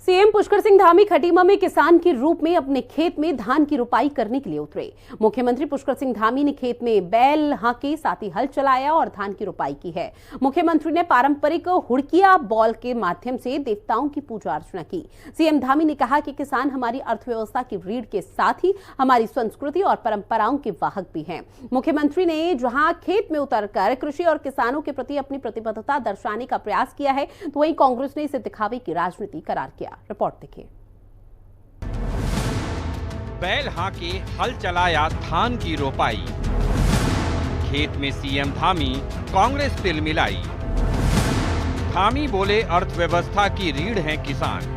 CM Pushkar Singh Dhami Khatima में किसान के रूप में अपने खेत में धान की रुपाई करने के लिए उतरे। मुख्यमंत्री पुष्कर सिंह धामी ने खेत में बैल हांके, साथ ही हल चलाया और धान की रुपाई की है। मुख्यमंत्री ने पारंपरिक हुड़किया बॉल के माध्यम से देवताओं की पूजा अर्चना की। सीएम धामी ने कहा कि किसान हमारी अर्थव्यवस्था की रीढ़ के साथ ही हमारी संस्कृति और परंपराओं के वाहक भी हैं। मुख्यमंत्री ने जहां खेत में उतरकर कृषि और किसानों के प्रति अपनी प्रतिबद्धता दर्शाने का प्रयास किया है, तो वहीं कांग्रेस ने इसे दिखावे की राजनीति करार किया। रिपोर्ट देखिए। बैल हांके हल चलाया धान की रोपाई, खेत में सीएम धामी कांग्रेस तिल मिलाई। धामी बोले अर्थव्यवस्था की रीढ़ हैं किसान,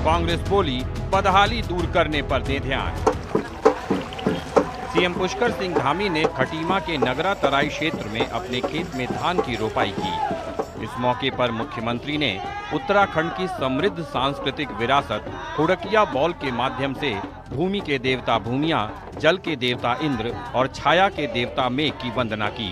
कांग्रेस बोली बदहाली दूर करने पर दें ध्यान। सीएम पुष्कर सिंह धामी ने खटीमा के नगरा तराई क्षेत्र में अपने खेत में धान की रोपाई की। इस मौके पर मुख्यमंत्री ने उत्तराखंड की समृद्ध सांस्कृतिक विरासत हुड़किया बॉल के माध्यम से भूमि के देवता भूमिया, जल के देवता इंद्र और छाया के देवता मेघ की वंदना की।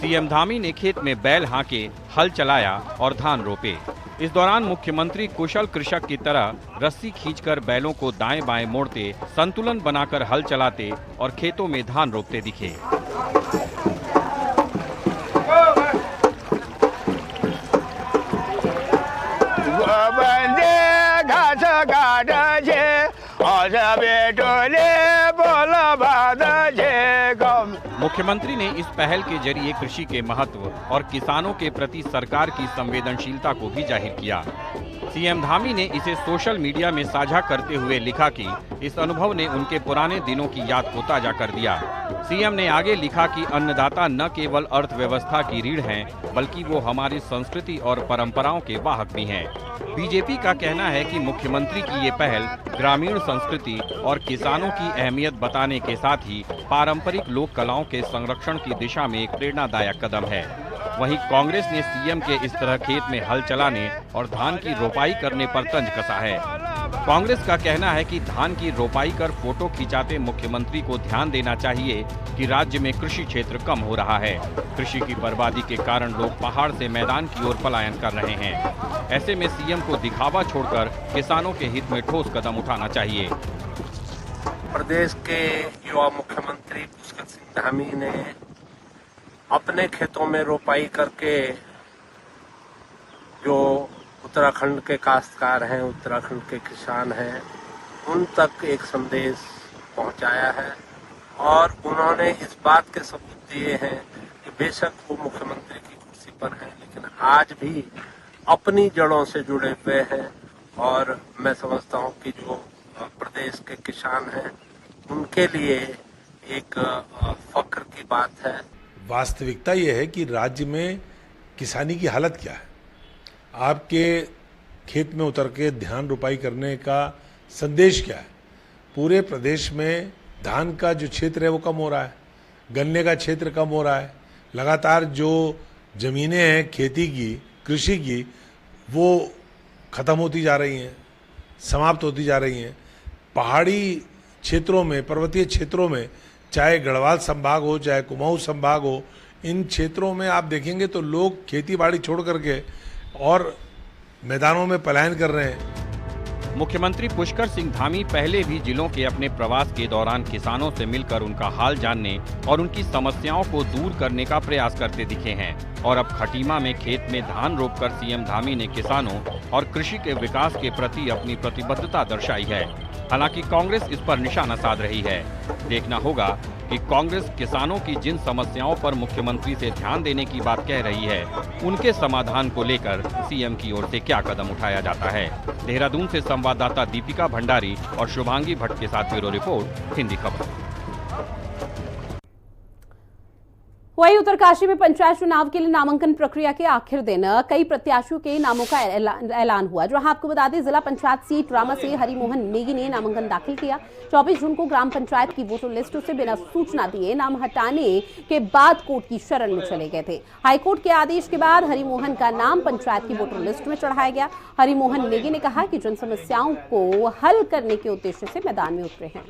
सीएम धामी ने खेत में बैल हांके हल चलाया और धान रोपे। इस दौरान मुख्यमंत्री कुशल कृषक की तरह रस्सी खींचकर बैलों को दाएं बाएं मोड़ते, संतुलन बनाकर हल चलाते और खेतों में धान रोपते दिखे। मुख्यमंत्री ने इस पहल के जरिए कृषि के महत्व और किसानों के प्रति सरकार की संवेदनशीलता को भी जाहिर किया। सीएम धामी ने इसे सोशल मीडिया में साझा करते हुए लिखा कि इस अनुभव ने उनके पुराने दिनों की याद को ताजा कर दिया। सीएम ने आगे लिखा कि अन्नदाता न केवल अर्थव्यवस्था की रीढ़ हैं, बल्कि वो हमारी संस्कृति और परंपराओं के वाहक भी हैं। बीजेपी का कहना है कि मुख्यमंत्री की ये पहल ग्रामीण संस्कृति और किसानों की अहमियत बताने के साथ ही पारंपरिक लोक कलाओं के संरक्षण की दिशा में एक प्रेरणादायक कदम है। वहीं कांग्रेस ने सीएम के इस तरह खेत में हल चलाने और धान की रोपाई करने पर तंज कसा है। कांग्रेस का कहना है कि धान की रोपाई कर फोटो खिंचाते मुख्यमंत्री को ध्यान देना चाहिए कि राज्य में कृषि क्षेत्र कम हो रहा है। कृषि की बर्बादी के कारण लोग पहाड़ से मैदान की ओर पलायन कर रहे हैं। ऐसे में सीएम को दिखावा छोड़कर किसानों के हित में ठोस कदम उठाना चाहिए। प्रदेश के युवा मुख्यमंत्री पुष्कर सिंह धामी ने अपने खेतों में रोपाई करके जो उत्तराखंड के काश्तकार हैं, उत्तराखंड के किसान हैं, उन तक एक संदेश पहुंचाया है और उन्होंने इस बात के सबूत दिए हैं कि बेशक वो मुख्यमंत्री की कुर्सी पर हैं, लेकिन आज भी अपनी जड़ों से जुड़े हुए हैं। और मैं समझता हूं कि जो प्रदेश के किसान हैं, उनके लिए एक फख्र की बात है। वास्तविकता यह है कि राज्य में किसानी की हालत क्या है। आपके खेत में उतर के धान रुपाई करने का संदेश क्या है। पूरे प्रदेश में धान का जो क्षेत्र है वो कम हो रहा है, गन्ने का क्षेत्र कम हो रहा है। लगातार जो जमीनें हैं खेती की, कृषि की, वो खत्म होती जा रही हैं, समाप्त होती जा रही हैं। पहाड़ी क्षेत्रों में, पर्वतीय क्षेत्रों में, चाहे गढ़वाल संभाग हो, चाहे कुमाऊं संभाग हो, इन क्षेत्रों में आप देखेंगे तो लोग खेती बाड़ी छोड़ करके और मैदानों में पलायन कर रहे हैं। मुख्यमंत्री पुष्कर सिंह धामी पहले भी जिलों के अपने प्रवास के दौरान किसानों से मिलकर उनका हाल जानने और उनकी समस्याओं को दूर करने का प्रयास करते दिखे हैं। और अब खटीमा में खेत में धान रोपकर सीएम धामी ने किसानों और कृषि के विकास के प्रति अपनी प्रतिबद्धता दर्शाई है। हालांकि कांग्रेस इस पर निशाना साध रही है। देखना होगा कि कांग्रेस किसानों की जिन समस्याओं पर मुख्यमंत्री से ध्यान देने की बात कह रही है, उनके समाधान को लेकर सीएम की ओर से क्या कदम उठाया जाता है। देहरादून से संवाददाता दीपिका भंडारी और शुभांगी भट्ट के साथ ब्यूरो रिपोर्ट, हिंदी खबर। वहीं उत्तरकाशी में पंचायत चुनाव के लिए नामांकन प्रक्रिया के आखिर दिन कई प्रत्याशियों के नामों का ऐलान हुआ। जहां आपको बता दें, जिला पंचायत सीट रामा से हरिमोहन नेगी ने नामांकन दाखिल किया। 24 जून को ग्राम पंचायत की वोटर लिस्ट से बिना सूचना दिए नाम हटाने के बाद कोर्ट की शरण में चले गए थे। हाईकोर्ट के आदेश के बाद हरिमोहन का नाम पंचायत की वोटर लिस्ट में चढ़ाया गया। हरिमोहन नेगी ने कहा कि जन समस्याओं को हल करने के उद्देश्य से मैदान में उतरे हैं।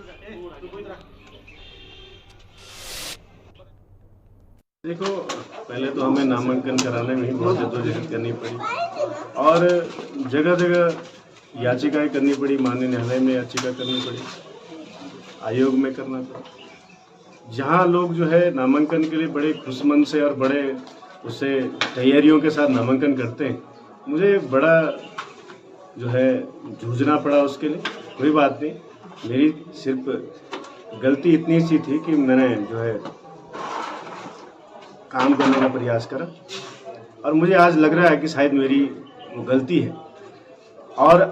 देखो, पहले तो हमें नामांकन कराने में ही बहुत जद्दोजहद करनी पड़ी और जगह जगह याचिकाएं करनी पड़ी, माननीय न्यायालय में याचिका करनी पड़ी, आयोग में करना पड़ा। जहां लोग जो है नामांकन के लिए बड़े खुशमन से और बड़े उससे तैयारियों के साथ नामांकन करते हैं, मुझे बड़ा जो है जूझना पड़ा उसके लिए। कोई बात नहीं, मेरी सिर्फ गलती इतनी सी थी कि मैंने जो है काम करने का प्रयास करा और मुझे आज लग रहा है कि शायद मेरी वो गलती है। और